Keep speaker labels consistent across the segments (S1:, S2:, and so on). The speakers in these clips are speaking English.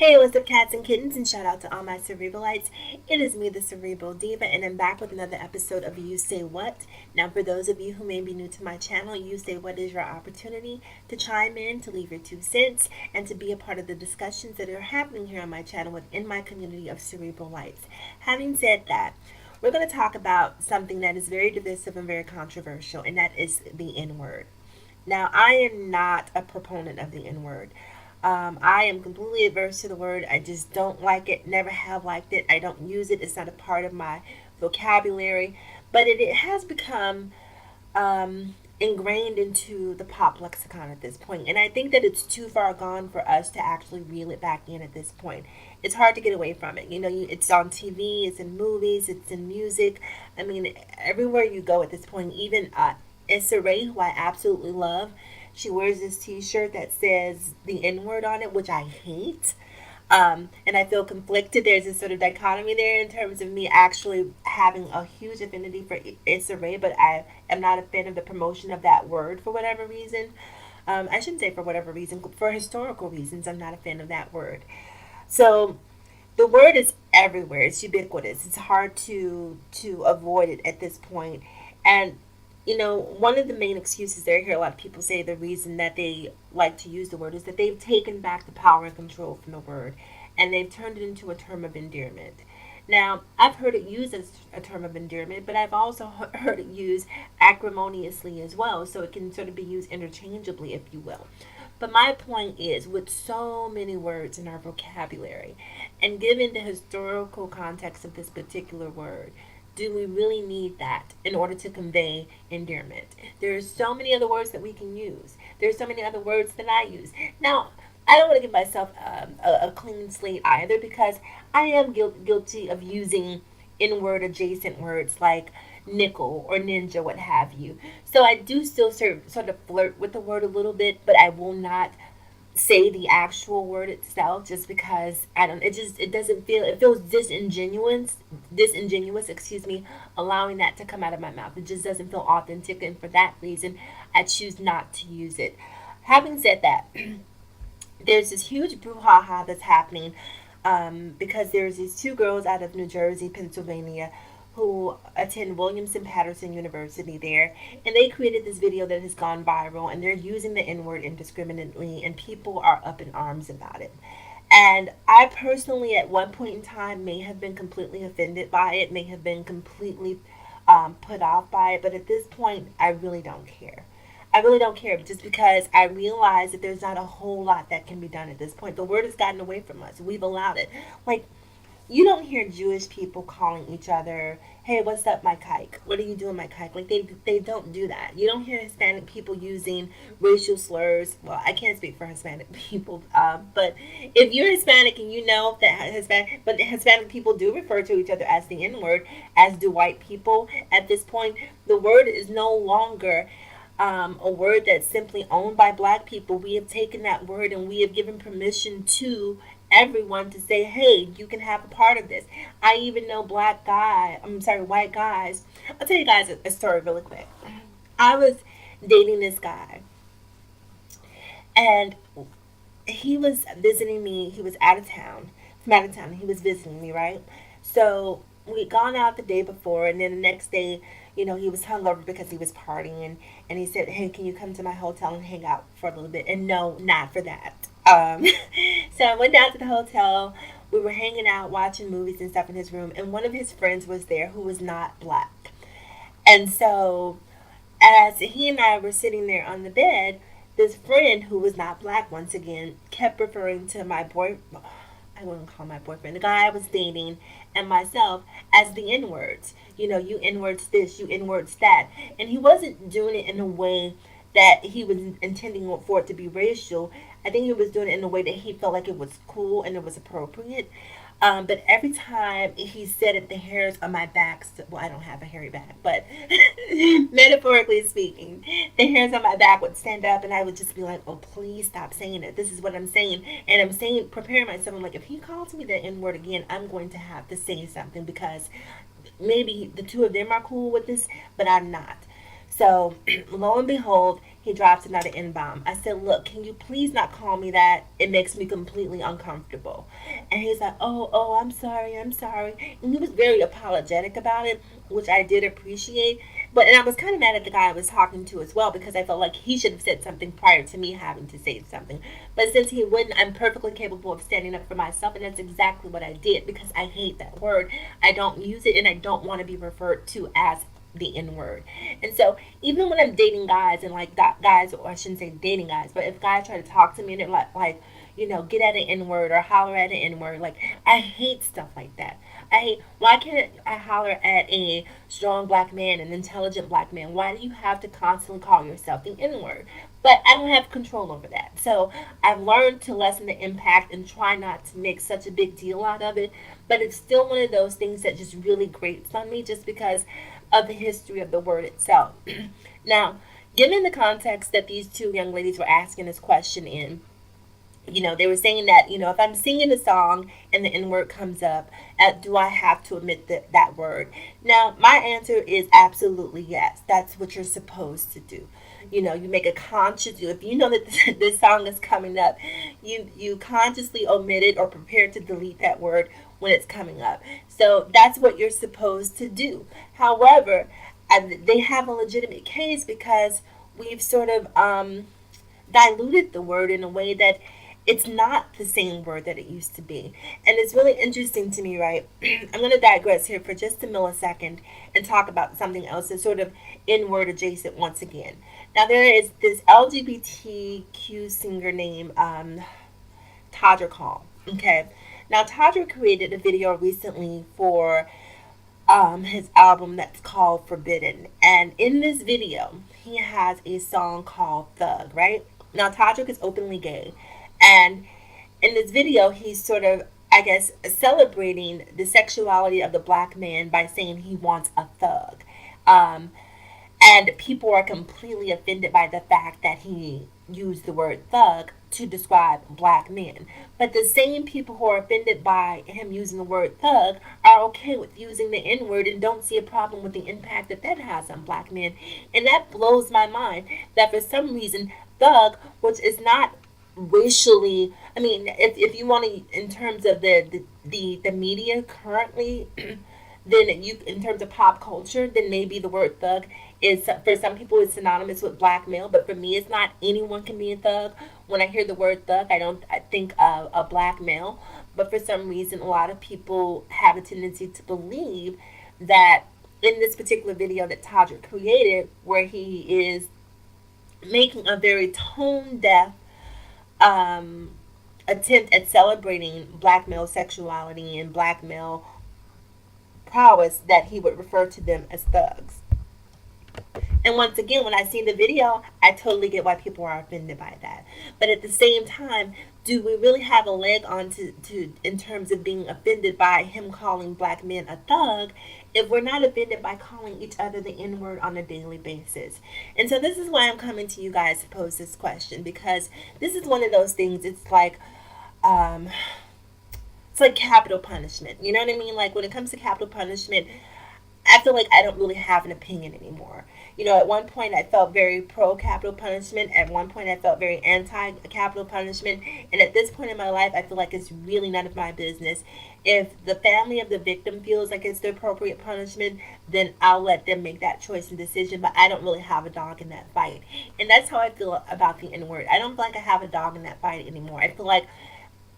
S1: Hey, what's up, cats and kittens, and shout out to all my cerebralites. It is me, the Cerebral Diva, and I'm back with another episode of You Say What. Now, for those of you who may be new to my channel, You Say What is your opportunity to chime in, to leave your 2 cents, and to be a part of the discussions that are happening here on my channel within my community of cerebralites. Having said that, we're going to talk about something that is very divisive and very controversial, and that is the N word. Now, I am not a proponent of the N word. I am completely averse to the word. I just don't like it, never have liked it. I don't use it, it's not a part of my vocabulary. But it has become ingrained into the pop lexicon at this point. And I think that it's too far gone for us to actually reel it back in at this point. It's hard to get away from it. It's on TV, it's in movies, it's in music. I mean, everywhere you go at this point, even Issa Rae, who I absolutely love, she wears this T-shirt that says the N-word on it, which I hate. And I feel conflicted. There's this sort of dichotomy there in terms of me actually having a huge affinity for Issa Rae, but I am not a fan of the promotion of that word for whatever reason. I shouldn't say for whatever reason. For historical reasons, I'm not a fan of that word. So the word is everywhere. It's ubiquitous. It's hard to avoid it at this point. And one of the main excuses there, I hear a lot of people say the reason that they like to use the word is that they've taken back the power and control from the word and they've turned it into a term of endearment. Now, I've heard it used as a term of endearment, but I've also heard it used acrimoniously as well, so it can sort of be used interchangeably, if you will. But my point is, with so many words in our vocabulary, and given the historical context of this particular word, do we really need that in order to convey endearment? There's so many other words that we can use. There's so many other words that I use. Now, I don't want to give myself a clean slate either because I am guilty of using in-word adjacent words like nickel or ninja, what have you. So I do still sort of flirt with the word a little bit, but I will not say the actual word itself just because I don't it doesn't feel, it feels disingenuous, excuse me, allowing that to come out of my mouth. It just doesn't feel authentic, and for that reason I choose not to use it. Having said that, there's this huge brouhaha that's happening because there's these two girls out of New Jersey, Pennsylvania, who attend Williamson-Patterson University there, and they created this video that has gone viral, and they're using the N-word indiscriminately, and people are up in arms about it. And I personally, at one point in time, may have been completely offended by it, may have been completely put off by it, but at this point, I really don't care. I really don't care just because I realize that there's not a whole lot that can be done at this point. The word has gotten away from us. We've allowed it. Like, you don't hear Jewish people calling each other, "Hey, what's up, my kike? What are you doing, my kike?" Like they don't do that. You don't hear Hispanic people using racial slurs. Well, I can't speak for Hispanic people, but if you're Hispanic and you know that Hispanic people do refer to each other as the N word, as do white people. At this point, the word is no longer a word that's simply owned by black people. We have taken that word and we have given permission to everyone to say, "Hey, you can have a part of this." I even know white guys. I'll tell you guys a story really quick. I was dating this guy, and he was visiting me. He was out of town. From out of town. He was visiting me, right? So we'd gone out the day before, and then the next day, he was hungover because he was partying, and he said, "Hey, can you come to my hotel and hang out for a little bit?" And no, not for that. So I went down to the hotel. We were hanging out, watching movies and stuff in his room, and one of his friends was there who was not black. And so, as he and I were sitting there on the bed, this friend who was not black once again kept referring to my boy. I wouldn't call my boyfriend, the guy I was dating, and myself as the N words. You N words this, you N words that. And he wasn't doing it in a way that he was intending for it to be racial. I think he was doing it in a way that he felt like it was cool and it was appropriate. But every time he said it, the hairs on my back, well, I don't have a hairy back, but metaphorically speaking, the hairs on my back would stand up and I would just be like, "Oh, please stop saying it. This is what I'm saying." And I'm saying, preparing myself. I'm like, if he calls me the N word again, I'm going to have to say something because maybe the two of them are cool with this, but I'm not. So, lo and behold, he drops another N-bomb. I said, look, can you please not call me that? It makes me completely uncomfortable. And he's like, oh, I'm sorry. And he was very apologetic about it, which I did appreciate. But and I was kind of mad at the guy I was talking to as well because I felt like he should have said something prior to me having to say something. But since he wouldn't, I'm perfectly capable of standing up for myself, and that's exactly what I did because I hate that word. I don't use it, and I don't want to be referred to as the N word. And so even when I'm dating guys and like guys, or I shouldn't say dating guys, but if guys try to talk to me and they're like get at an N word or holler at an N word, like I hate stuff like that. I hate, why can't I holler at a strong black man, an intelligent black man? Why do you have to constantly call yourself the N word? But I don't have control over that. So I've learned to lessen the impact and try not to make such a big deal out of it. But it's still one of those things that just really grates on me just because of the history of the word itself. Now, given the context that these two young ladies were asking this question in, they were saying that, if I'm singing a song and the N word comes up, do I have to omit that word? Now, my answer is absolutely yes. That's what you're supposed to do. You make a conscious, if you know that this song is coming up, you consciously omit it or prepare to delete that word when it's coming up. So that's what you're supposed to do. However, they have a legitimate case because we've sort of diluted the word in a way that it's not the same word that it used to be. And it's really interesting to me, right? I'm going to digress here for just a millisecond and talk about something else that's sort of N-word adjacent once again. Now, there is this LGBTQ singer named Todrick. Okay. Now, Todrick created a video recently for his album that's called Forbidden. And in this video, he has a song called Thug, right? Now, Todrick is openly gay. And in this video, he's sort of, I guess, celebrating the sexuality of the black man by saying he wants a thug. And people are completely offended by the fact that he used the word thug to describe black men. But the same people who are offended by him using the word thug are okay with using the N word and don't see a problem with the impact that has on black men. And that blows my mind that for some reason, thug, which is not racially, I mean, if you want to, in terms of the media currently, then you, in terms of pop culture, then maybe the word thug is, for some people, it's synonymous with black male, but for me, it's not. Anyone can be a thug. When I hear the word thug, I think of a black male, but for some reason, a lot of people have a tendency to believe that in this particular video that Todrick created, where he is making a very tone deaf attempt at celebrating black male sexuality and black male prowess, that he would refer to them as thugs. And once again, when I see the video, I totally get why people are offended by that. But at the same time, do we really have a leg on to in terms of being offended by him calling black men a thug if we're not offended by calling each other the N-word on a daily basis? And so this is why I'm coming to you guys to pose this question, because this is one of those things, it's like capital punishment. You know what I mean? Like when it comes to capital punishment, I feel like I don't really have an opinion anymore. At one point I felt very pro capital punishment. At one point I felt very anti capital punishment. And at this point in my life, I feel like it's really none of my business. If the family of the victim feels like it's the appropriate punishment, then I'll let them make that choice and decision. But I don't really have a dog in that fight. And that's how I feel about the N word. I don't feel like I have a dog in that fight anymore. I feel like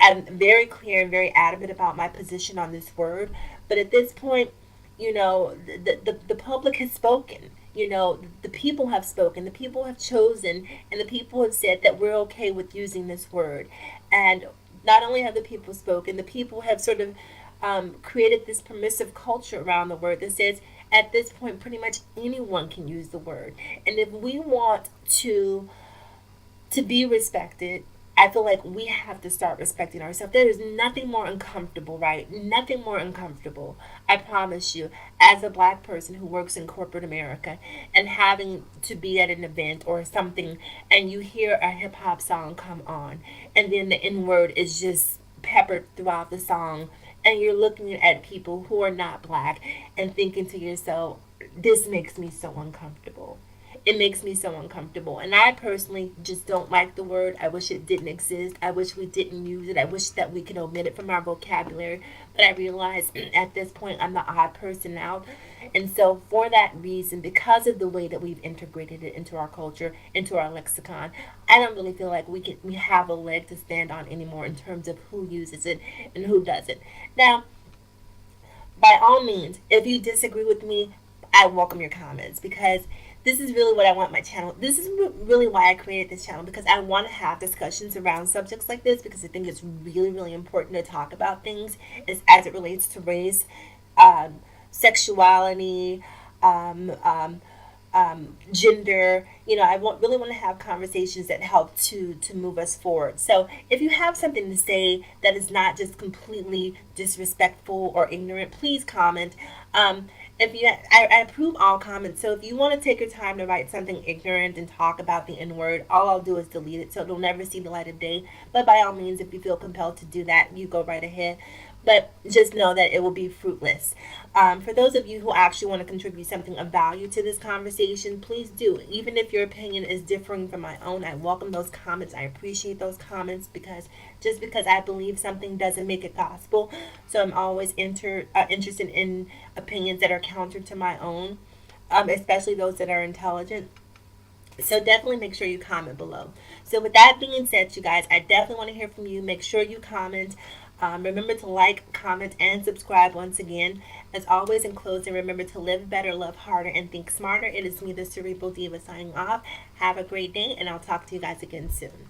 S1: I'm very clear and very adamant about my position on this word. But at this point, the public has spoken. The people have spoken, the people have chosen, and the people have said that we're okay with using this word. And not only have the people spoken, the people have sort of created this permissive culture around the word that says at this point pretty much anyone can use the word. And if we want to be respected, I feel like we have to start respecting ourselves. There is nothing more uncomfortable, right? Nothing more uncomfortable, I promise you, as a black person who works in corporate America and having to be at an event or something and you hear a hip hop song come on and then the N word is just peppered throughout the song and you're looking at people who are not black and thinking to yourself, this makes me so uncomfortable. it makes me so uncomfortable. And I personally just don't like the word. I wish it didn't exist. I wish we didn't use it. I wish that we could omit it from our vocabulary. But I realize at this point I'm the odd person out. And so, for that reason, because of the way that we've integrated it into our culture, into our lexicon, I don't really feel like we have a leg to stand on anymore in terms of who uses it and who doesn't. Now, by all means, if you disagree with me, I welcome your comments, because this is really what I want my channel. This is really why I created this channel, because I want to have discussions around subjects like this, because I think it's really, really important to talk about things as it relates to race, sexuality, um, um, gender. Really want to have conversations that help to move us forward. So if you have something to say that is not just completely disrespectful or ignorant, please comment. If you, I approve all comments. So if you want to take your time to write something ignorant and talk about the N word, all I'll do is delete it, so it'll never see the light of day. But by all means, if you feel compelled to do that, you go right ahead. But just know that it will be fruitless. For those of you who actually want to contribute something of value to this conversation, please do. Even if your opinion is differing from my own, I welcome those comments. I appreciate those comments, because just because I believe something doesn't make it gospel. So I'm always interested in opinions that are counter to my own, especially those that are intelligent. So definitely make sure you comment below. So with that being said, you guys, I definitely want to hear from you. Make sure you comment. Remember to like, comment, and subscribe once again. As always, in closing, remember to live better, love harder, and think smarter. It is me, the Cerebral Diva, signing off. Have a great day, and I'll talk to you guys again soon.